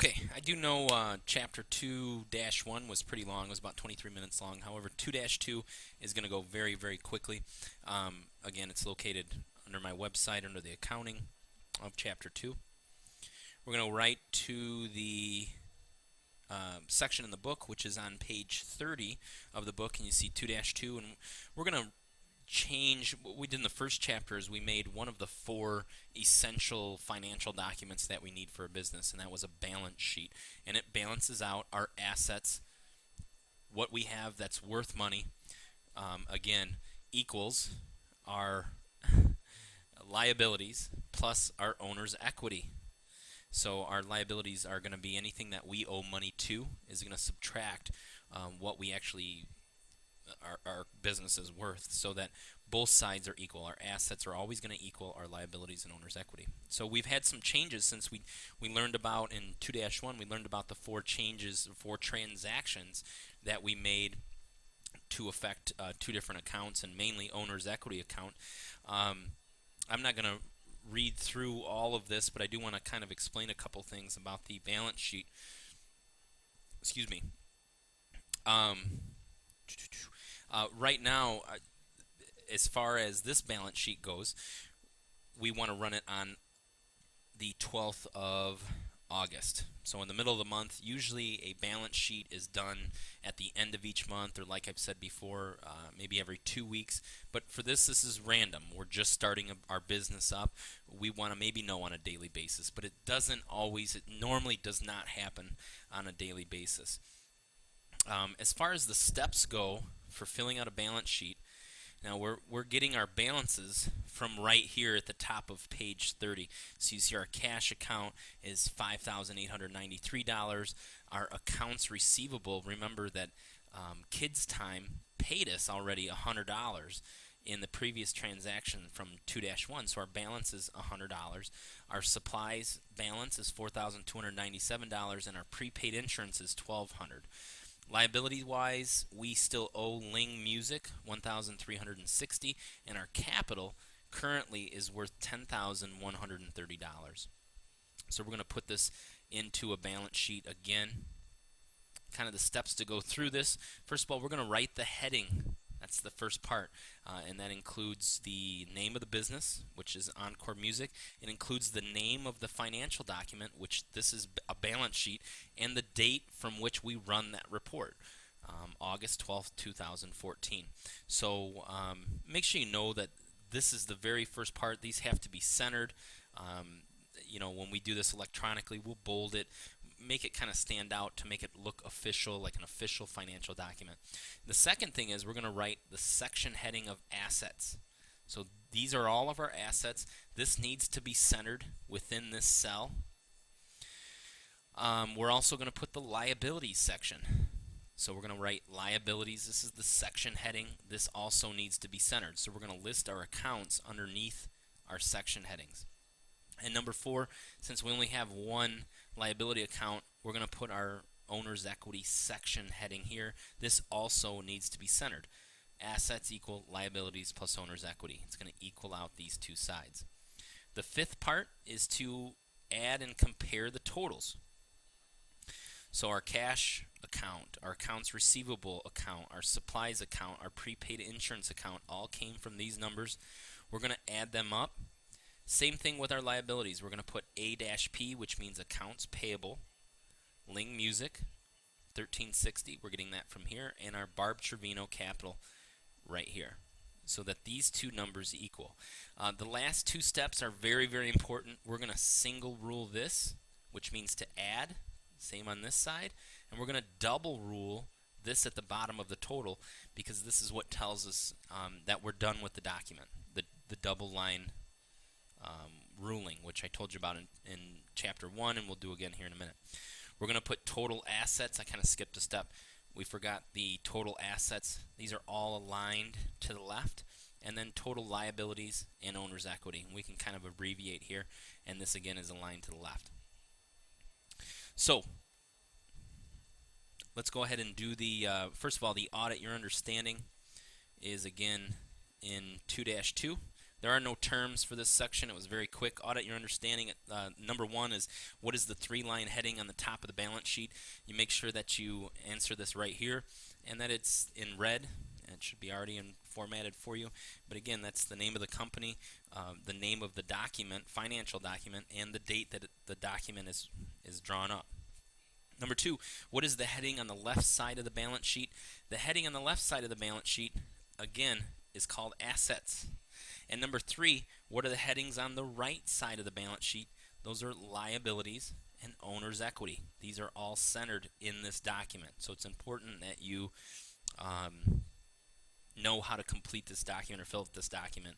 Okay, I do know chapter 2-1 was pretty long. It was about 23 minutes long. However, 2-2 is going to go very, very quickly. Again, it's located under my website under the accounting of chapter 2. We're going to write to the section in the book, which is on page 30 of the book, and you see 2-2, and we're going to change what we did in the first chapter is we made one of the 4 essential financial documents that we need for a business, and that was a balance sheet. And it balances out our assets, what we have that's worth money, again, equals our liabilities plus our owner's equity. So our liabilities are going to be anything that we owe money to is going to subtract what we actually our business is worth, so that both sides are equal. Our assets are always going to equal our liabilities and owner's equity. So we've had some changes since we learned about in 2-1. We learned about the 4 changes, 4 transactions that we made to affect 2 different accounts, and mainly owner's equity account. I'm not going to read through all of this, but I do want to kind of explain a couple things about the balance sheet. Excuse me. Right now, as far as this balance sheet goes, we want to run it on the 12th of August. So in the middle of the month, usually a balance sheet is done at the end of each month, or like I've said before, maybe every 2 weeks. But for this is random. We're just starting our business up. We want to maybe know on a daily basis, but it normally does not happen on a daily basis. As far as the steps go for filling out a balance sheet, now we're getting our balances from right here at the top of page 30. So you see our cash account is $5,893. Our accounts receivable, remember that Kids Time paid us already $100 in the previous transaction from 2-1, so our balance is $100. Our supplies balance is $4,297, and our prepaid insurance is $1,200. Liability-wise, we still owe Ling Music $1,360, and our capital currently is worth $10,130. So we're going to put this into a balance sheet again. Kind of the steps to go through this. First of all, we're going to write the heading. That's the first part, and that includes the name of the business, which is Encore Music. It includes the name of the financial document, which this is a balance sheet, and the date from which we run that report, August 12th, 2014. So make sure you know that this is the very first part. These have to be centered. When we do this electronically, we'll bold it, make it kind of stand out to make it look official, like an official financial document. The second thing is we're going to write the section heading of assets. So these are all of our assets. This needs to be centered within this cell. We're also going to put the liabilities section. So we're going to write liabilities. This is the section heading. This also needs to be centered. So we're going to list our accounts underneath our section headings. And number 4, since we only have one liability account, we're going to put our owner's equity section heading here. This also needs to be centered. Assets equal liabilities plus owner's equity. It's going to equal out these 2 sides. The 5th part is to add and compare the totals. So our cash account, our accounts receivable account, our supplies account, our prepaid insurance account all came from these numbers. We're going to add them up. Same thing with our liabilities. We're going to put A-P, which means accounts payable, Ling Music, 1360. We're getting that from here, and our Barb Trevino capital right here, so that these 2 numbers equal. The last 2 steps are very, very important. We're going to single rule this, which means to add. Same on this side. And we're going to double rule this at the bottom of the total, because this is what tells us that we're done with the document, the double line ruling, which I told you about in chapter 1, and we'll do again here in a minute. We're going to put total assets. I kind of skipped a step. We forgot the total assets. These are all aligned to the left. And then total liabilities and owner's equity. We can kind of abbreviate here, and this again is aligned to the left. So let's go ahead and do the, first of all, the audit. Your understanding is again in 2-2. There are no terms for this section. It was very quick. Audit your understanding. Number one is, what is the 3-line heading on the top of the balance sheet? You make sure that you answer this right here and that it's in red. It should be already formatted for you. But again, that's the name of the company, the name of the document, financial document, and the date that the document is drawn up. Number two, what is the heading on the left side of the balance sheet? The heading on the left side of the balance sheet, again, is called assets. And number three, what are the headings on the right side of the balance sheet? Those are liabilities and owner's equity. These are all centered in this document. So it's important that you know how to complete this document or fill out this document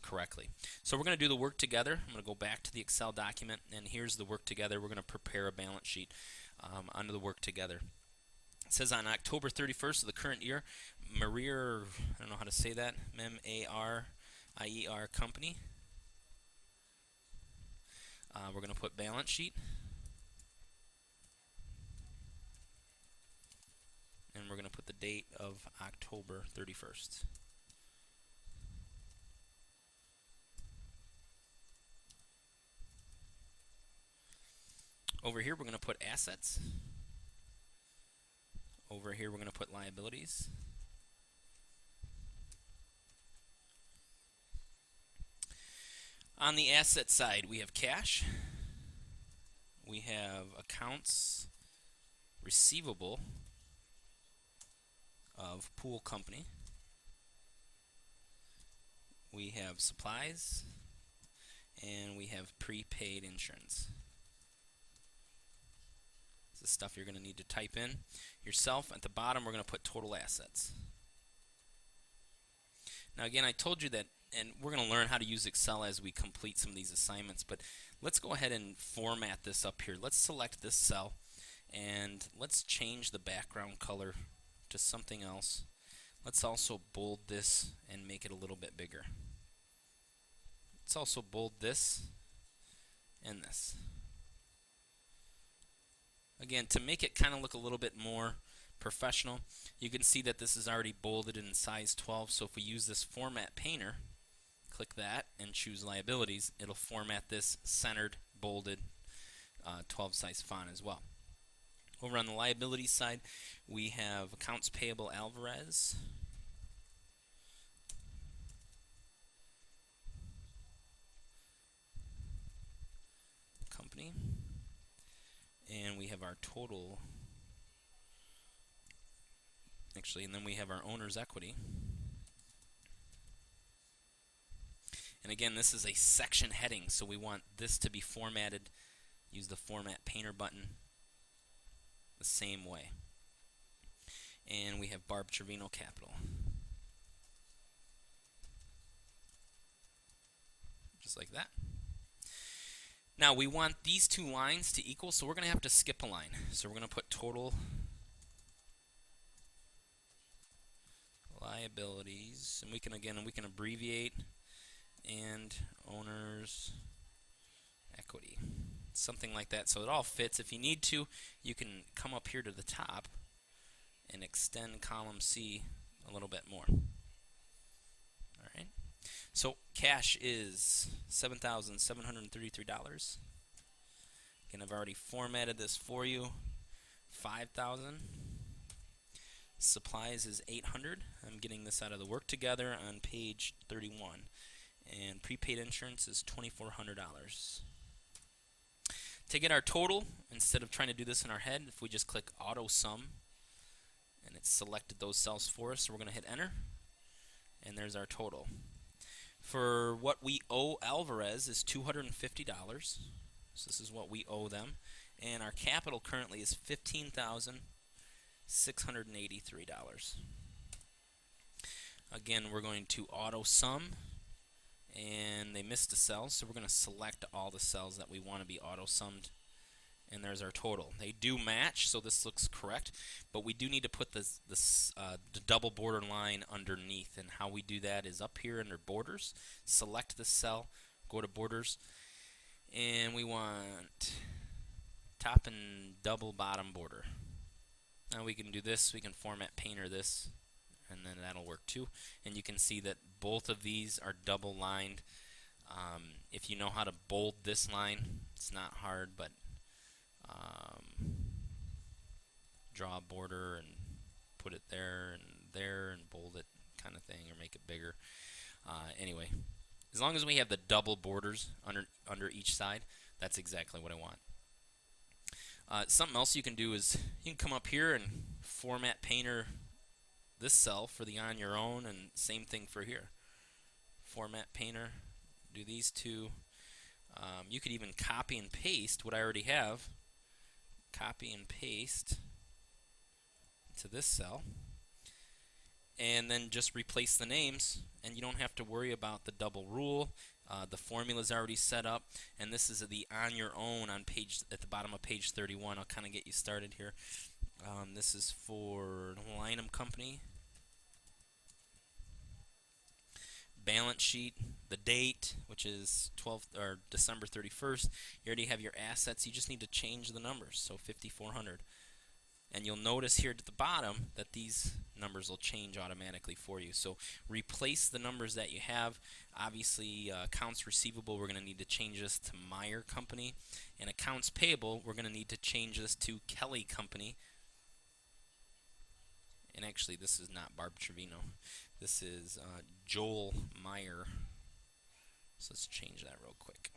correctly. So we're going to do the work together. I'm going to go back to the Excel document, and here's the work together. We're going to prepare a balance sheet under the work together. It says on October 31st of the current year, Marier, I don't know how to say that, M-A-R-I-E-R company. We're going to put balance sheet. And we're going to put the date of October 31st. Over here, we're going to put assets. Over here, we're going to put liabilities. On the asset side, we have cash. We have accounts receivable of pool company. We have supplies, and we have prepaid insurance. This is stuff you're going to need to type in yourself. At the bottom, we're going to put total assets. Now again, I told you that, and we're going to learn how to use Excel as we complete some of these assignments, but let's go ahead and format this up here. Let's select this cell, and let's change the background color to something else. Let's also bold this and make it a little bit bigger. Let's also bold this and this. Again, to make it kind of look a little bit more professional, you can see that this is already bolded in size 12. So if we use this format painter, click that and choose liabilities, it'll format this centered, bolded 12 size font as well. Over on the liability side, we have accounts payable Alvarez. Company. And we have our total, actually, and then we have our owner's equity. And again, this is a section heading, so we want this to be formatted. Use the Format Painter button the same way. And we have Barb Trevino Capital. Just like that. Now we want these two lines to equal, so we're going to have to skip a line. So we're going to put total liabilities, and we can abbreviate, and owner's equity, something like that, so it all fits. If you need to, you can come up here to the top and extend column C a little bit more. All right. So cash is $7,733. Again, I've already formatted this for you. $5,000. Supplies is $800. I'm getting this out of the work together on page 31. And prepaid insurance is $2,400. To get our total, instead of trying to do this in our head, if we just click Auto Sum, and it's selected those cells for us, so we're going to hit Enter, and there's our total. For what we owe Alvarez is $250. So this is what we owe them. And our capital currently is $15,683. Again, we're going to auto sum, and they missed a cell, so we're going to select all the cells that we want to be auto summed, and there's our total. They do match, so this looks correct, but we do need to put the double border line underneath, and how we do that is up here under borders, select the cell, go to borders, and we want top and double bottom border. Now we can do this, we can format painter this, and then that'll work too. And you can see that both of these are double lined. If you know how to bold this line, it's not hard, but draw a border and put it there and bold it kind of thing, or make it bigger. Anyway, as long as we have the double borders under each side, that's exactly what I want. Something else you can do is you can come up here and format painter this cell for the on your own, and same thing for here. Format painter, do these two. You could even copy and paste what I already have. Copy and paste to this cell, and then just replace the names, and you don't have to worry about the double rule. The formula is already set up, and this is the on your own on page at the bottom of page 31. I'll kind of get you started here. This is for Lynham Company. Balance sheet, the date, which is December 31st. You already have your assets. You just need to change the numbers, so 5,400. And you'll notice here at the bottom that these numbers will change automatically for you. So replace the numbers that you have. Obviously, accounts receivable, we're going to need to change this to Meyer Company. And accounts payable, we're going to need to change this to Kelly Company. And actually, this is not Barb Trevino. This is Joel Meyer. So let's change that real quick.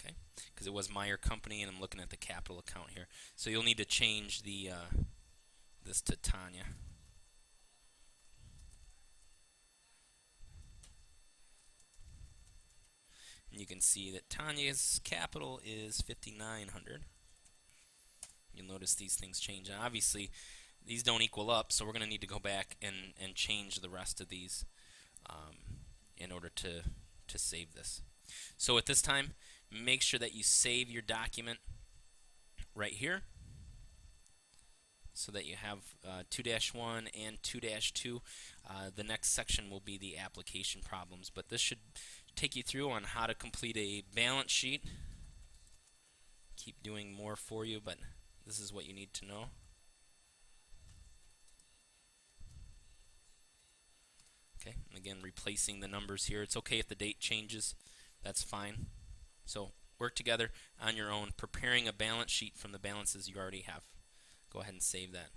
Okay, because it was Meyer Company, and I'm looking at the capital account here. So you'll need to change the this to Tanya. And you can see that Tanya's capital is 5,900. You'll notice these things change. And obviously, these don't equal up, so we're going to need to go back and change the rest of these in order to save this. So at this time, make sure that you save your document right here so that you have 2-1 and 2-2. The next section will be the application problems, but this should take you through on how to complete a balance sheet. Keep doing more for you, but this is what you need to know. Okay, and again, replacing the numbers here. It's okay if the date changes. That's fine. So work together on your own, preparing a balance sheet from the balances you already have. Go ahead and save that.